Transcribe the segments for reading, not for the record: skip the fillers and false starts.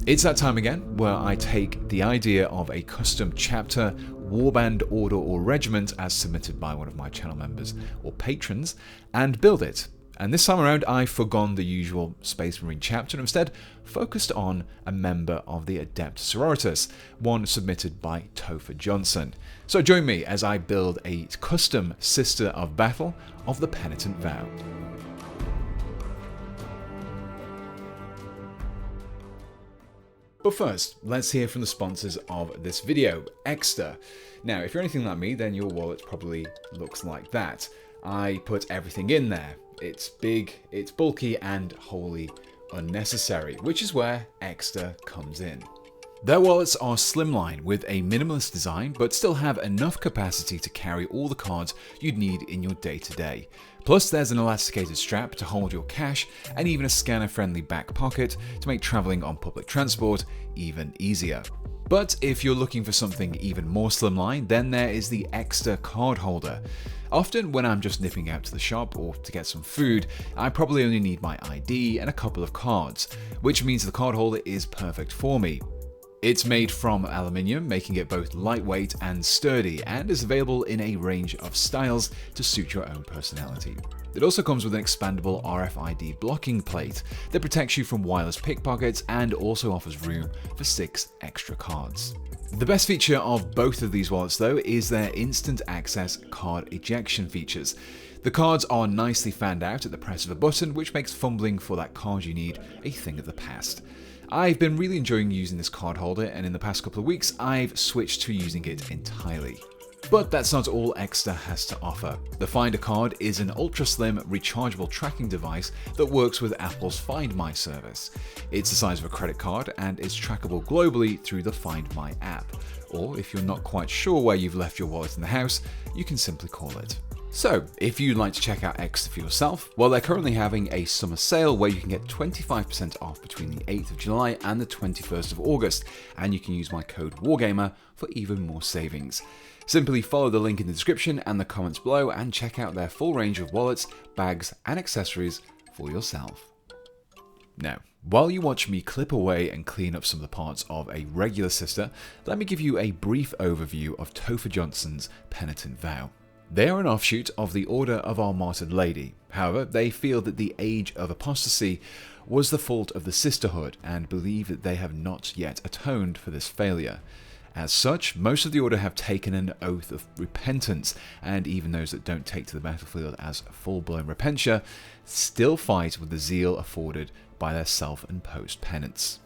It's that time again where I take the idea of a custom chapter, warband, order or regiment as submitted by one of my channel members or patrons and build it. And this time around I've forgone the usual Space Marine chapter and instead focused on a member of the Adept Sororitas, one submitted by Topher Johnson. So join me as I build a custom Sister of Battle of the Penitent Vow. But first, let's hear from the sponsors of this video, Exter. Now, if you're anything like me, then your wallet probably looks like that. I put everything in there. It's big, it's bulky, and wholly unnecessary, which is where Exter comes in. Their wallets are slimline with a minimalist design, but still have enough capacity to carry all the cards you'd need in your day-to-day. Plus, there's an elasticated strap to hold your cash, and even a scanner-friendly back pocket to make traveling on public transport even easier. But if you're looking for something even more slimline, then there is the Exter card holder. Often when I'm just nipping out to the shop or to get some food, I probably only need my ID and a couple of cards, which means the card holder is perfect for me. It's made from aluminium, making it both lightweight and sturdy, and is available in a range of styles to suit your own personality. It also comes with an expandable RFID blocking plate that protects you from wireless pickpockets and also offers room for 6 extra cards. The best feature of both of these wallets though is their instant access card ejection features. The cards are nicely fanned out at the press of a button, which makes fumbling for that card you need a thing of the past. I've been really enjoying using this card holder, and in the past couple of weeks I've switched to using it entirely. But that's not all Exter has to offer. The Finder card is an ultra-slim rechargeable tracking device that works with Apple's Find My service. It's the size of a credit card and is trackable globally through the Find My app. Or if you're not quite sure where you've left your wallet in the house, you can simply call it. So, if you'd like to check out Exter for yourself, well, they're currently having a summer sale where you can get 25% off between the 8th of July and the 21st of August, and you can use my code WARGAMER for even more savings. Simply follow the link in the description and the comments below and check out their full range of wallets, bags, and accessories for yourself. Now, while you watch me clip away and clean up some of the parts of a regular sister, let me give you a brief overview of Topher Johnson's Penitent Vow. They are an offshoot of the Order of Our Martyred Lady. However, they feel that the Age of Apostasy was the fault of the Sisterhood and believe that they have not yet atoned for this failure. As such, most of the Order have taken an oath of repentance, and even those that don't take to the battlefield as full-blown repentia still fight with the zeal afforded by their self-imposed penance.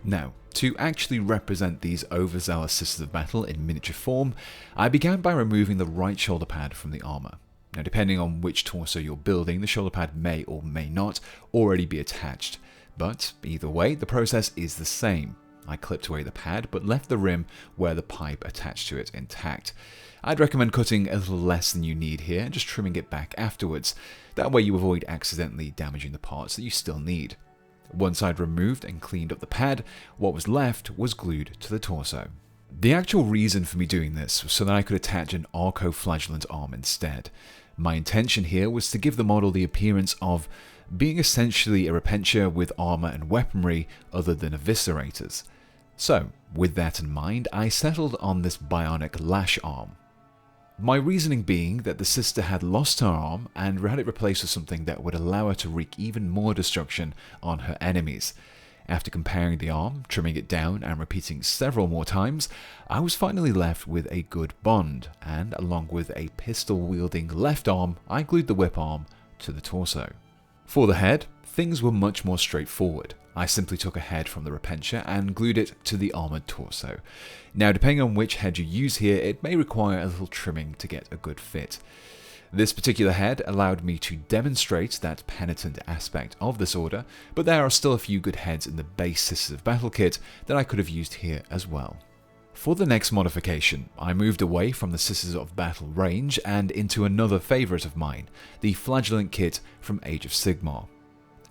Now, to actually represent these overzealous Sisters of Battle in miniature form, I began by removing the right shoulder pad from the armour. Now, depending on which torso you're building, the shoulder pad may or may not already be attached, but either way, the process is the same. I clipped away the pad, but left the rim where the pipe attached to it intact. I'd recommend cutting a little less than you need here and just trimming it back afterwards. That way you avoid accidentally damaging the parts that you still need. Once I'd removed and cleaned up the pad, what was left was glued to the torso. The actual reason for me doing this was so that I could attach an arco-flagellant arm instead. My intention here was to give the model the appearance of being essentially a repentia with armour and weaponry other than eviscerators. So, with that in mind, I settled on this bionic lash arm. My reasoning being that the sister had lost her arm and had it replaced with something that would allow her to wreak even more destruction on her enemies. After comparing the arm, trimming it down and repeating several more times, I was finally left with a good bond, and along with a pistol-wielding left arm, I glued the whip arm to the torso. For the head, things were much more straightforward. I simply took a head from the repentia and glued it to the armoured torso. Now, depending on which head you use here, it may require a little trimming to get a good fit. This particular head allowed me to demonstrate that penitent aspect of this order, but there are still a few good heads in the base Sisters of Battle kit that I could have used here as well. For the next modification, I moved away from the Sisters of Battle range and into another favourite of mine, the Flagellant kit from Age of Sigmar.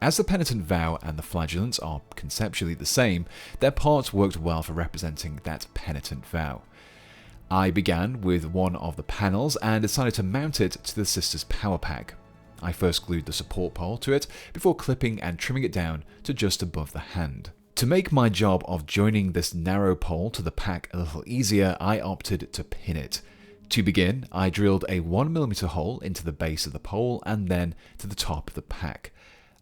As the Penitent Vow and the Flagellants are conceptually the same, their parts worked well for representing that Penitent Vow. I began with one of the panels and decided to mount it to the Sisters Power Pack. I first glued the support pole to it before clipping and trimming it down to just above the hand. To make my job of joining this narrow pole to the pack a little easier, I opted to pin it. To begin, I drilled a 1mm hole into the base of the pole and then to the top of the pack.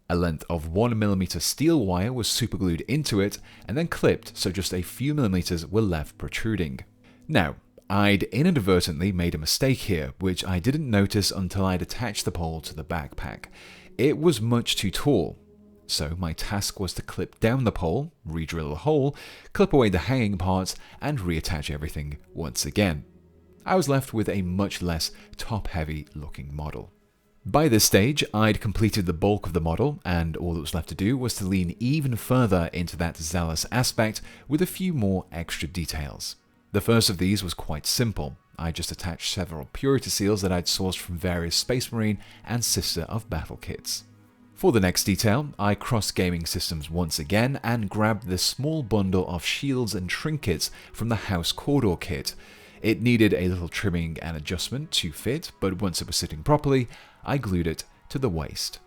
A length of 1mm steel wire was superglued into it and then clipped so just a few millimeters were left protruding. Now, I'd inadvertently made a mistake here, which I didn't notice until I'd attached the pole to the backpack. It was much too tall. So my task was to clip down the pole, re-drill a hole, clip away the hanging parts, and reattach everything once again. I was left with a much less top-heavy looking model. By this stage, I'd completed the bulk of the model, and all that was left to do was to lean even further into that zealous aspect with a few more extra details. The first of these was quite simple. I just attached several purity seals that I'd sourced from various Space Marine and Sister of Battle kits. For the next detail, I crossed gaming systems once again and grabbed this small bundle of shields and trinkets from the House Corridor kit. It needed a little trimming and adjustment to fit, but once it was sitting properly, I glued it to the waist.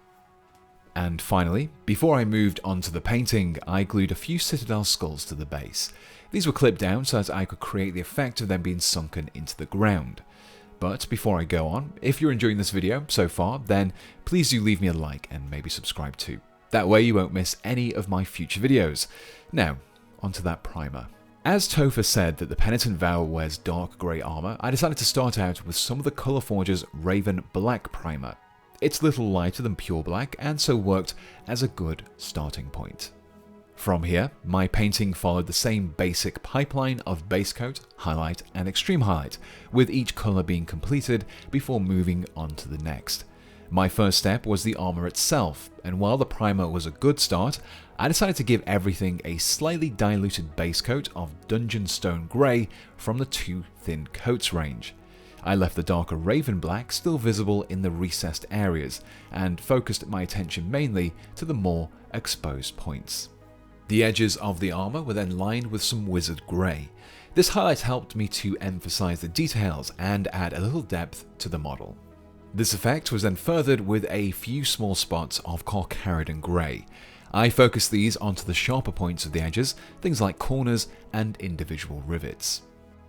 And finally, before I moved on to the painting, I glued a few Citadel skulls to the base. These were clipped down so that I could create the effect of them being sunken into the ground. But before I go on, if you're enjoying this video so far, then please do leave me a like and maybe subscribe too. That way you won't miss any of my future videos. Now, onto that primer. As Topher said that the Penitent Vow wears dark grey armour, I decided to start out with some of the Colourforge's Raven Black primer. It's a little lighter than pure black and so worked as a good starting point. From here, my painting followed the same basic pipeline of base coat, highlight, and extreme highlight, with each colour being completed before moving on to the next. My first step was the armour itself, and while the primer was a good start, I decided to give everything a slightly diluted base coat of Dungeonstone Grey from the 2 thin coats range. I left the darker Raven Black still visible in the recessed areas, and focused my attention mainly to the more exposed points. The edges of the armour were then lined with some Wizard Grey. This highlight helped me to emphasise the details and add a little depth to the model. This effect was then furthered with a few small spots of Carcharadon Grey. I focused these onto the sharper points of the edges, things like corners and individual rivets.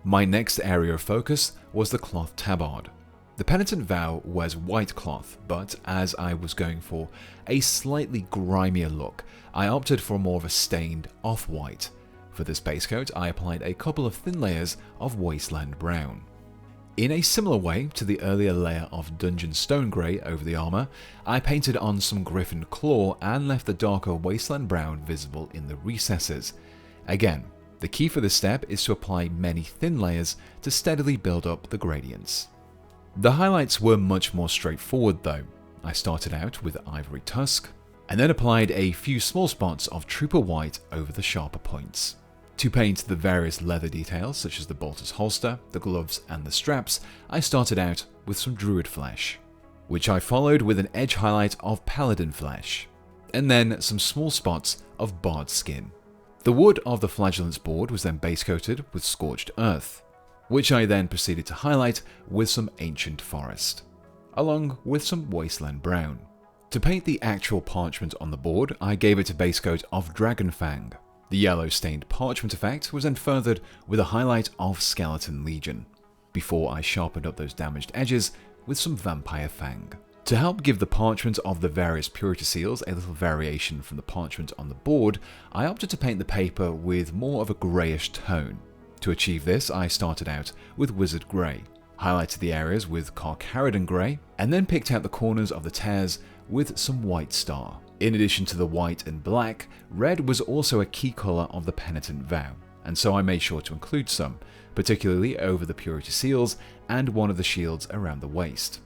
My next area of focus was the cloth tabard. The Penitent Vow wears white cloth, but as I was going for a slightly grimier look, I opted for more of a stained off-white. For this base coat, I applied a couple of thin layers of Wasteland Brown. In a similar way to the earlier layer of Dungeonstone Grey over the armour, I painted on some Griffon Claw and left the darker Wasteland Brown visible in the recesses. Again, the key for this step is to apply many thin layers to steadily build up the gradients. The highlights were much more straightforward though. I started out with Ivory Tusk, and then applied a few small spots of Trooper White over the sharper points. To paint the various leather details such as the bolter's holster, the gloves and the straps, I started out with some Druid Flesh, which I followed with an edge highlight of Paladin Flesh, and then some small spots of Bard Skin. The wood of the Flagellant's board was then base coated with Scorched Earth, which I then proceeded to highlight with some Ancient Forest, along with some Wasteland Brown. To paint the actual parchment on the board, I gave it a base coat of Dragon Fang. The yellow stained parchment effect was then furthered with a highlight of Skeleton Legion, before I sharpened up those damaged edges with some Vampire Fang. To help give the parchment of the various purity seals a little variation from the parchment on the board, I opted to paint the paper with more of a greyish tone. To achieve this, I started out with Wizard Grey, highlighted the areas with Carcharadon Grey, and then picked out the corners of the tears with some White Star. In addition to the white and black, red was also a key colour of the Penitent Vow, and so I made sure to include some, particularly over the purity seals and one of the shields around the waist.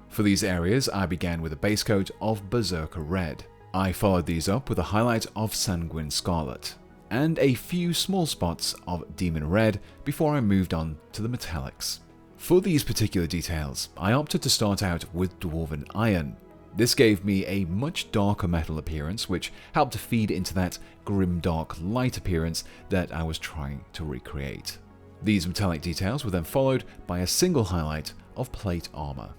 For these areas, I began with a base coat of Berserker Red. I followed these up with a highlight of Sanguine Scarlet, and a few small spots of Demon Red before I moved on to the metallics. For these particular details, I opted to start out with Dwarven Iron. This gave me a much darker metal appearance, which helped to feed into that grim dark light appearance that I was trying to recreate. These metallic details were then followed by a single highlight of plate armor.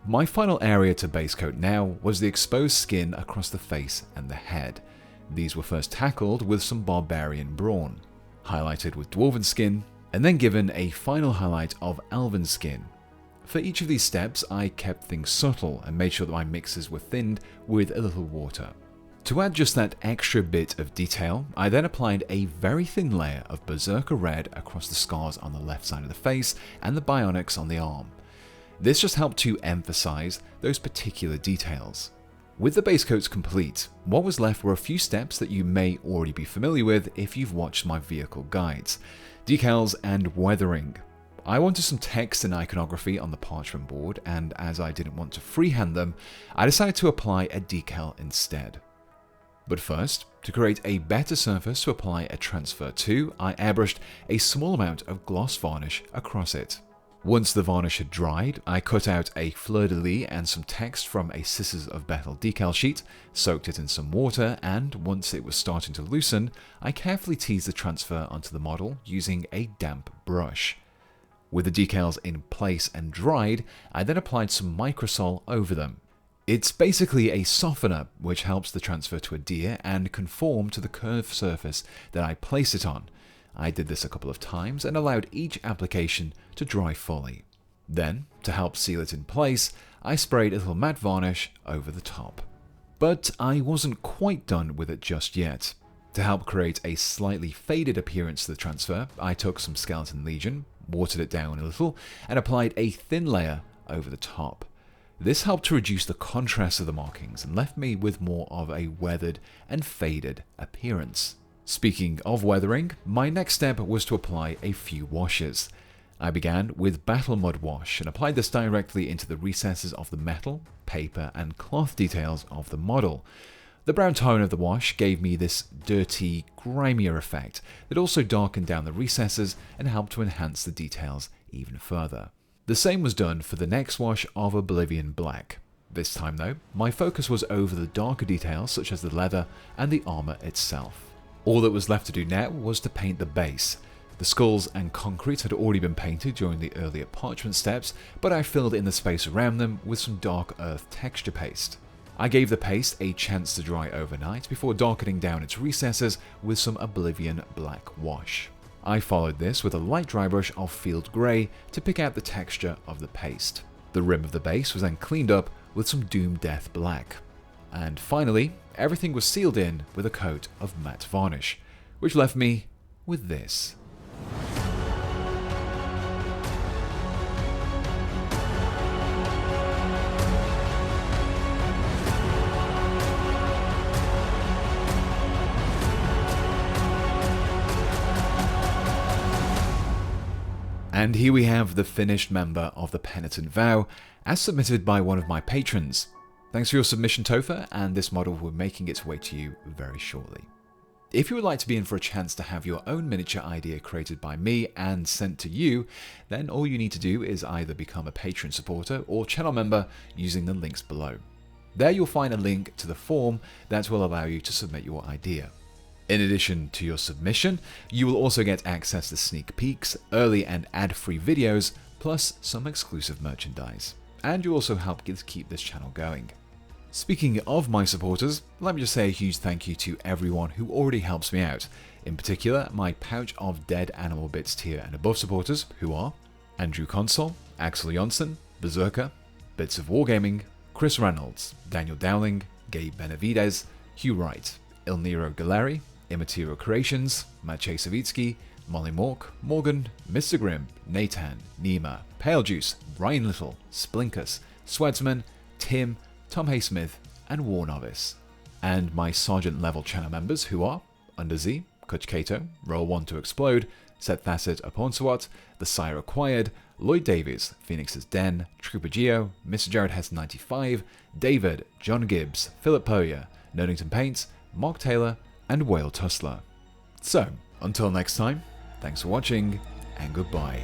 My final area to base coat now was the exposed skin across the face and the head. These were first tackled with some Barbarian Brawn, highlighted with Dwarven Skin, and then given a final highlight of Elven Skin. For each of these steps, I kept things subtle and made sure that my mixes were thinned with a little water. To add just that extra bit of detail, I then applied a very thin layer of Berserker Red across the scars on the left side of the face and the bionics on the arm. This just helped to emphasize those particular details. With the base coats complete, what was left were a few steps that you may already be familiar with if you've watched my vehicle guides: decals and weathering. I wanted some text and iconography on the parchment board, and as I didn't want to freehand them, I decided to apply a decal instead. But first, to create a better surface to apply a transfer to, I airbrushed a small amount of gloss varnish across it. Once the varnish had dried, I cut out a fleur-de-lis and some text from a Scissors of Battle decal sheet, soaked it in some water, and once it was starting to loosen, I carefully teased the transfer onto the model using a damp brush. With the decals in place and dried, I then applied some microsol over them. It's basically a softener which helps the transfer to adhere and conform to the curved surface that I place it on. I did this a couple of times and allowed each application to dry fully. Then, to help seal it in place, I sprayed a little matte varnish over the top. But I wasn't quite done with it just yet. To help create a slightly faded appearance to the transfer, I took some Skeleton Legion, watered it down a little, and applied a thin layer over the top. This helped to reduce the contrast of the markings and left me with more of a weathered and faded appearance. Speaking of weathering, my next step was to apply a few washes. I began with Battle Mud Wash and applied this directly into the recesses of the metal, paper, and cloth details of the model. The brown tone of the wash gave me this dirty, grimier effect that also darkened down the recesses and helped to enhance the details even further. The same was done for the next wash of Oblivion Black. This time though, my focus was over the darker details such as the leather and the armour itself. All that was left to do now was to paint the base. The skulls and concrete had already been painted during the earlier parchment steps, but I filled in the space around them with some dark earth texture paste. I gave the paste a chance to dry overnight before darkening down its recesses with some Oblivion Black wash. I followed this with a light dry brush of Field Grey to pick out the texture of the paste. The rim of the base was then cleaned up with some Doom Death Black. And finally, everything was sealed in with a coat of matte varnish, which left me with this. And here we have the finished member of the Penitent Vow, as submitted by one of my patrons. Thanks for your submission, Topher, and this model will be making its way to you very shortly. If you would like to be in for a chance to have your own miniature idea created by me and sent to you, then all you need to do is either become a Patreon supporter or channel member using the links below. There you'll find a link to the form that will allow you to submit your idea. In addition to your submission, you will also get access to sneak peeks, early and ad-free videos, plus some exclusive merchandise. And you also help keep this channel going. Speaking of my supporters, let me just say a huge thank you to everyone who already helps me out. In particular, my Pouch of Dead Animal Bits tier and above supporters, who are Andrew Console, Axel Jonsson, Berserker, Bits of Wargaming, Chris Reynolds, Daniel Dowling, Gabe Benavides, Hugh Wright, Ilniro Galeri, Immaterial Creations, Maciej Savitsky, Molly Mork, Morgan, Mr. Grimm, Nathan, Nima, Pale Juice, Brian Little, Splinkus, Swedsman, Tim, Tom Haysmith, and War Novice. And my Sergeant level channel members who are Underz, Kutch Kato, Roll 1 to Explode, Seth Thasset Aponsawat, The Sire Acquired, Lloyd Davies, Phoenix's Den, Trooper Geo, Mr. Jared Hess 95, David, John Gibbs, Philip Poya, Nerdington Paints, Mark Taylor, and Whale Tussler. So, until next time, thanks for watching, and goodbye.